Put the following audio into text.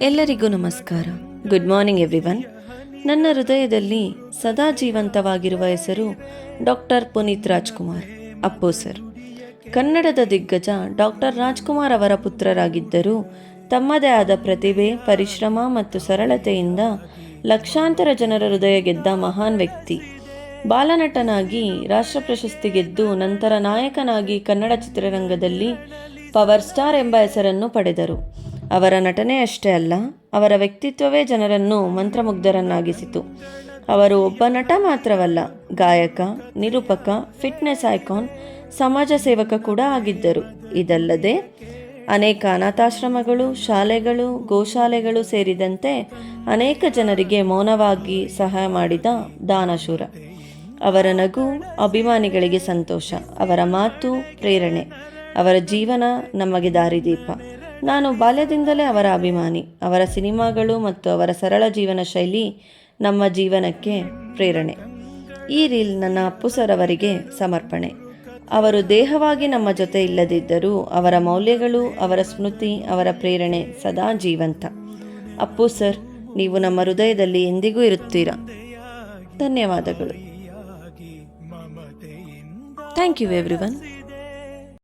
ಎಲ್ಲರಿಗೂ ನಮಸ್ಕಾರ. Good morning everyone. ನನ್ನ ಹೃದಯದಲ್ಲಿ ಸದಾ ಜೀವಂತವಾಗಿರುವ ಹೆಸರು ಡಾಕ್ಟರ್ ಪುನೀತ್ ರಾಜ್ಕುಮಾರ್, ಅಪ್ಪು ಸರ್. ಕನ್ನಡದ ದಿಗ್ಗಜ ಡಾಕ್ಟರ್ ರಾಜ್ಕುಮಾರ್ ಅವರ ಪುತ್ರರಾಗಿದ್ದರೂ ತಮ್ಮದೇ ಆದ ಪ್ರತಿಭೆ, ಪರಿಶ್ರಮ ಮತ್ತು ಸರಳತೆಯಿಂದ ಲಕ್ಷಾಂತರ ಜನರ ಹೃದಯ ಗೆದ್ದ ಮಹಾನ್ ವ್ಯಕ್ತಿ. ಬಾಲನಟನಾಗಿ ರಾಷ್ಟ್ರ ಪ್ರಶಸ್ತಿ ಗೆದ್ದು ನಂತರ ನಾಯಕನಾಗಿ ಕನ್ನಡ ಚಿತ್ರರಂಗದಲ್ಲಿ ಪವರ್ ಸ್ಟಾರ್ ಎಂಬ ಹೆಸರನ್ನು ಪಡೆದರು. ಅವರ ನಟನೆ ಅಷ್ಟೇ ಅಲ್ಲ, ಅವರ ವ್ಯಕ್ತಿತ್ವವೇ ಜನರನ್ನು ಮಂತ್ರಮುಗ್ಧರನ್ನಾಗಿಸಿತು. ಅವರು ಒಬ್ಬ ನಟ ಮಾತ್ರವಲ್ಲ, ಗಾಯಕ, ನಿರೂಪಕ, ಫಿಟ್ನೆಸ್ ಐಕಾನ್, ಸಮಾಜ ಸೇವಕ ಕೂಡ ಆಗಿದ್ದರು. ಇದಲ್ಲದೆ ಅನೇಕ ಅನಾಥಾಶ್ರಮಗಳು, ಶಾಲೆಗಳು, ಗೋಶಾಲೆಗಳು ಸೇರಿದಂತೆ ಅನೇಕ ಜನರಿಗೆ ಮೌನವಾಗಿ ಸಹಾಯ ಮಾಡಿದ ದಾನಶೂರ. ಅವರ ನಗು ಅಭಿಮಾನಿಗಳಿಗೆ ಸಂತೋಷ, ಅವರ ಮಾತು ಪ್ರೇರಣೆ, ಅವರ ಜೀವನ ನಮಗೆ ದಾರಿದೀಪ. ನಾನು ಬಾಲ್ಯದಿಂದಲೇ ಅವರ ಅಭಿಮಾನಿ. ಅವರ ಸಿನಿಮಾಗಳು ಮತ್ತು ಅವರ ಸರಳ ಜೀವನ ಶೈಲಿ ನಮ್ಮ ಜೀವನಕ್ಕೆ ಪ್ರೇರಣೆ. ಈ ರೀಲ್ ನನ್ನ ಅಪ್ಪು ಸರ್ ಅವರಿಗೆ ಸಮರ್ಪಣೆ. ಅವರು ದೇಹವಾಗಿ ನಮ್ಮ ಜೊತೆ ಇಲ್ಲದಿದ್ದರೂ ಅವರ ಮೌಲ್ಯಗಳು, ಅವರ ಸ್ಮೃತಿ, ಅವರ ಪ್ರೇರಣೆ ಸದಾ ಜೀವಂತ. ಅಪ್ಪು ಸರ್, ನೀವು ನಮ್ಮ ಹೃದಯದಲ್ಲಿ ಎಂದಿಗೂ ಇರುತ್ತೀರಾ. ಧನ್ಯವಾದಗಳು. Thank you everyone.